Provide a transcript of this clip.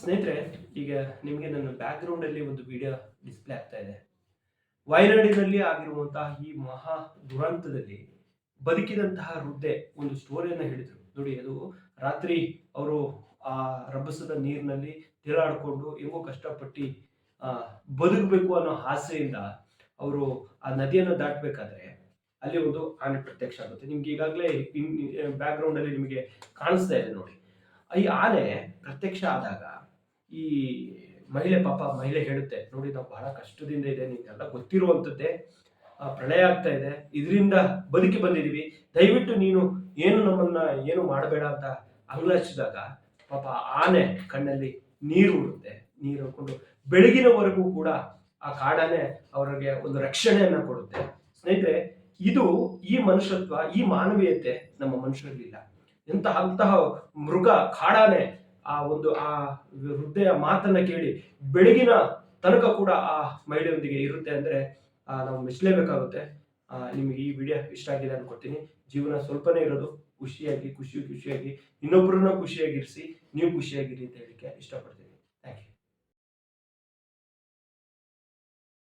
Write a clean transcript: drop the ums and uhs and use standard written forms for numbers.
ಸ್ನೇಹಿತರೆ, ಈಗ ನಿಮಗೆ ನನ್ನ ಬ್ಯಾಕ್ಗ್ರೌಂಡ್ ಅಲ್ಲಿ ಒಂದು ವಿಡಿಯೋ ಡಿಸ್ಪ್ಲೇ ಆಗ್ತಾ ಇದೆ. ವಯನಾಡಿನಲ್ಲಿ ಆಗಿರುವಂತಹ ಈ ಮಹಾ ದುರಂತದಲ್ಲಿ ಬದುಕಿದಂತಹ ವೃದ್ಧೆ ಒಂದು ಸ್ಟೋರಿಯನ್ನು ಹೇಳಿದ್ರು ನೋಡಿ. ಅದು ರಾತ್ರಿ ಅವರು ಆ ರಭಸದ ನೀರಿನಲ್ಲಿ ತೇಲಾಡಿಕೊಂಡು ಹೆಂಗೋ ಕಷ್ಟಪಟ್ಟು ಬದುಕಬೇಕು ಅನ್ನೋ ಆಸೆಯಿಂದ ಅವರು ಆ ನದಿಯನ್ನು ದಾಟಬೇಕಾದ್ರೆ ಅಲ್ಲಿ ಒಂದು ಆನೆ ಪ್ರತ್ಯಕ್ಷ ಆಗುತ್ತೆ. ನಿಮ್ಗೆ ಈಗಾಗಲೇ ಬ್ಯಾಕ್ ಗ್ರೌಂಡ್ ಅಲ್ಲಿ ನಿಮಗೆ ಕಾಣಿಸ್ತಾ ಇದೆ ನೋಡಿ. ಈ ಆನೆ ಪ್ರತ್ಯಕ್ಷ ಆದಾಗ ಈ ಮಹಿಳೆ ಹೇಳುತ್ತೆ, ನೋಡಿ ನಾವು ಬಹಳ ಕಷ್ಟದಿಂದ ಇದೆ, ನಿಮ್ಗೆಲ್ಲ ಗೊತ್ತಿರುವಂಥದ್ದೇ, ಪ್ರಳಯ ಆಗ್ತಾ ಇದೆ, ಇದರಿಂದ ಬದುಕಿ ಬಂದಿದೀವಿ, ದಯವಿಟ್ಟು ನೀನು ನಮ್ಮನ್ನ ಏನು ಮಾಡಬೇಡ ಅಂತ ಅಂಗ್ಲಾಚಿದಾಗ ಪಾಪ ಆನೆ ಕಣ್ಣಲ್ಲಿ ನೀರು ಉಡುತ್ತೆ. ನೀರು ಹಾಕೊಂಡು ಬೆಳಗಿನವರೆಗೂ ಕೂಡ ಆ ಕಾಡಾನೆ ಅವರಿಗೆ ಒಂದು ರಕ್ಷಣೆಯನ್ನ ಕೊಡುತ್ತೆ. ಸ್ನೇಹಿತರೆ, ಈ ಮನುಷ್ಯತ್ವ, ಈ ಮಾನವೀಯತೆ ನಮ್ಮ ಮನುಷ್ಯರಲ್ಲಿಲ್ಲ. ಅಂತಹ ಮೃಗ ಕಾಡಾನೆ ಆ ವೃದ್ಧೆಯ ಮಾತನ್ನ ಕೇಳಿ ಬೆಳಗಿನ ತನಕ ಕೂಡ ಆ ಮಹಿಳೆಯೊಂದಿಗೆ ಇರುತ್ತೆ ಅಂದ್ರೆ ನಾವು ಮೆಚ್ಚಲೇಬೇಕಾಗುತ್ತೆ. ನಿಮಗೆ ಈ ವಿಡಿಯೋ ಇಷ್ಟ ಆಗಿದೆ ಅನ್ಕೊತೀನಿ. ಜೀವನ ಸ್ವಲ್ಪನೇ ಇರೋದು, ಖುಷಿಯಾಗಿ ಇನ್ನೊಬ್ಬರನ್ನ ಖುಷಿಯಾಗಿರಿಸಿ ನೀವು ಖುಷಿಯಾಗಿರಿ ಅಂತ ಹೇಳಿಕ್ಕೆ ಇಷ್ಟಪಡ್ತೀನಿ.